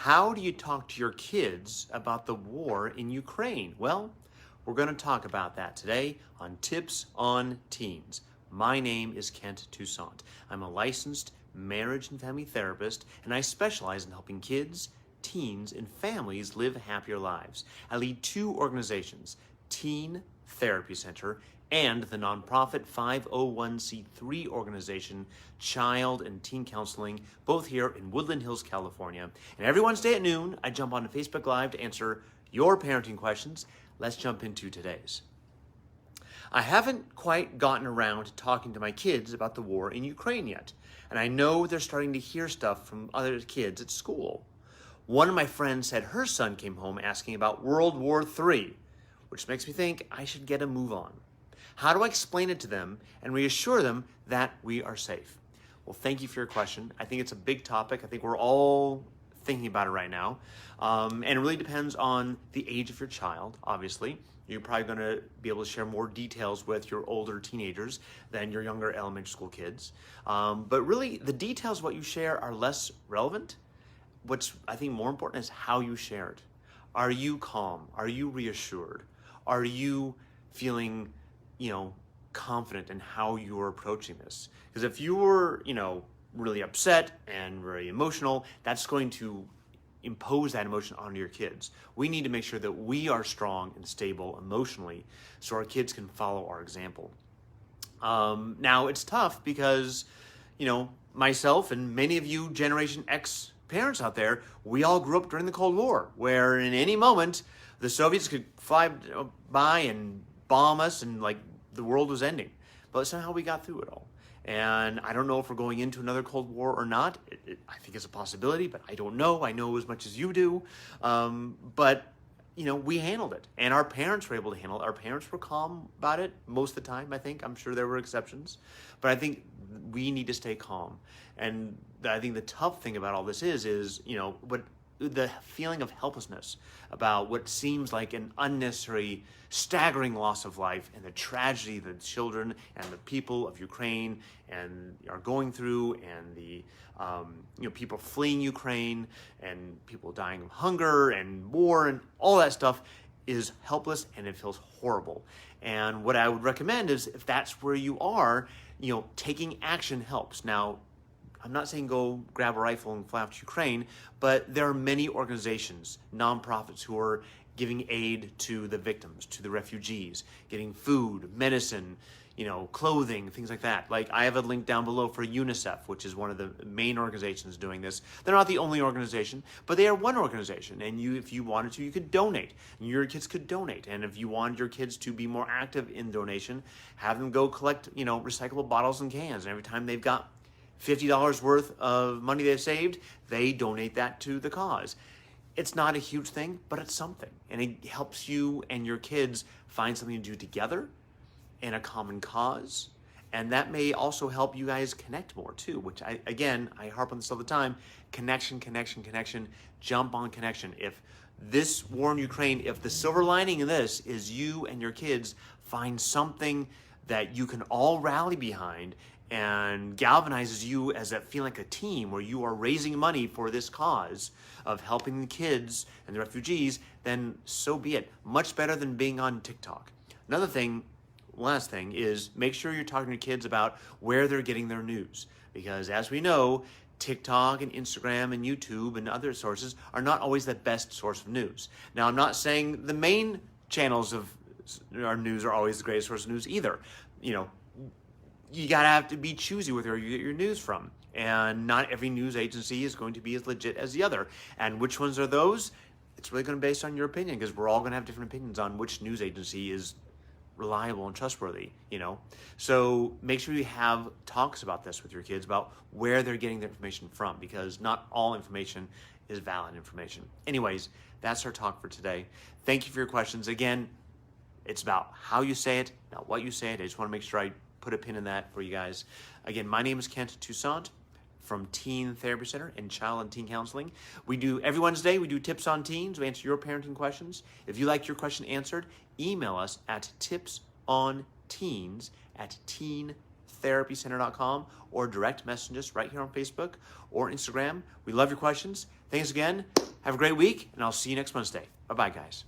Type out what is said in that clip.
How do you talk to your kids about the war in Ukraine? Well, we're going to talk about that today on Tips on Teens. My name is Kent Toussaint. I'm a licensed marriage and family therapist, and I specialize in helping kids, teens, and families live happier lives. I lead two organizations, Teen Therapy Center and the nonprofit 501c3 organization Child and Teen Counseling, both here in Woodland Hills, California. And every Wednesday at noon, I jump onto Facebook Live to answer your parenting questions. Let's jump into today's. I haven't quite gotten around to talking to my kids about the war in Ukraine yet, and I know they're starting to hear stuff from other kids at school. One of my friends said her son came home asking about World War III, which makes me think I should get a move on. How do I explain it to them and reassure them that we are safe? Well, thank you for your question. I think it's a big topic. I think we're all thinking about it right now. And it really depends on the age of your child, obviously. You're probably going to be able to share more details with your older teenagers than your younger elementary school kids. But really, the details of what you share are less relevant. What's, I think, more important is how you share it. Are you calm? Are you reassured? Are you feeling confident in how you're approaching this? Because if you were, really upset and very emotional, that's going to impose that emotion onto your kids. We need to make sure that we are strong and stable emotionally so our kids can follow our example. Now, it's tough because, myself and many of you Generation X parents out there, we all grew up during the Cold War, where in any moment, the Soviets could fly by and bomb us and the world was ending. But somehow we got through it all. And I don't know if we're going into another Cold War or not. I think it's a possibility, but I don't know. I know as much as you do. But we handled it. And our parents were able to handle it. Our parents were calm about it most of the time, I think. I'm sure there were exceptions. But I think we need to stay calm. And I think the tough thing about all this is what the feeling of helplessness about what seems like an unnecessary, staggering loss of life and the tragedy that the children and the people of Ukraine and are going through, and the people fleeing Ukraine and people dying of hunger and war and all that stuff is helpless, and it feels horrible. And what I would recommend is, if that's where you are, taking action helps. Now, I'm not saying go grab a rifle and fly off to Ukraine, but there are many organizations, nonprofits, who are giving aid to the victims, to the refugees, getting food, medicine, clothing, things like that. I have a link down below for UNICEF, which is one of the main organizations doing this. They're not the only organization, but they are one organization. And if you wanted to, you could donate. And your kids could donate. And if you want your kids to be more active in donation, have them go collect, recyclable bottles and cans. And every time they've got $50 worth of money they've saved, they donate that to the cause. It's not a huge thing, but it's something. And it helps you and your kids find something to do together in a common cause. And that may also help you guys connect more too, which I harp on this all the time. Connection, jump on connection. If this war in Ukraine, if the silver lining of this is you and your kids find something that you can all rally behind and galvanizes you as that feeling like a team where you are raising money for this cause of helping the kids and the refugees, then so be it. Much better than being on TikTok. Another thing, last thing, is make sure you're talking to kids about where they're getting their news. Because as we know, TikTok and Instagram and YouTube and other sources are not always the best source of news. Now, I'm not saying the main channels of our news are always the greatest source of news either. You gotta have to be choosy with where you get your news from. And not every news agency is going to be as legit as the other. And which ones are those? It's really going to be based on your opinion, because we're all going to have different opinions on which news agency is reliable and trustworthy, So make sure you have talks about this with your kids about where they're getting their information from, because not all information is valid information. Anyways, that's our talk for today. Thank you for your questions. Again, it's about how you say it, not what you say it. I just want to make sure I put a pin in that for you guys. Again, my name is Kent Toussaint from Teen Therapy Center and Child and Teen Counseling. Every Wednesday, we do Tips on Teens. We answer your parenting questions. If you like your question answered, email us at tipsonteens@teentherapycenter.com or direct message us right here on Facebook or Instagram. We love your questions. Thanks again. Have a great week, and I'll see you next Wednesday. Bye-bye, guys.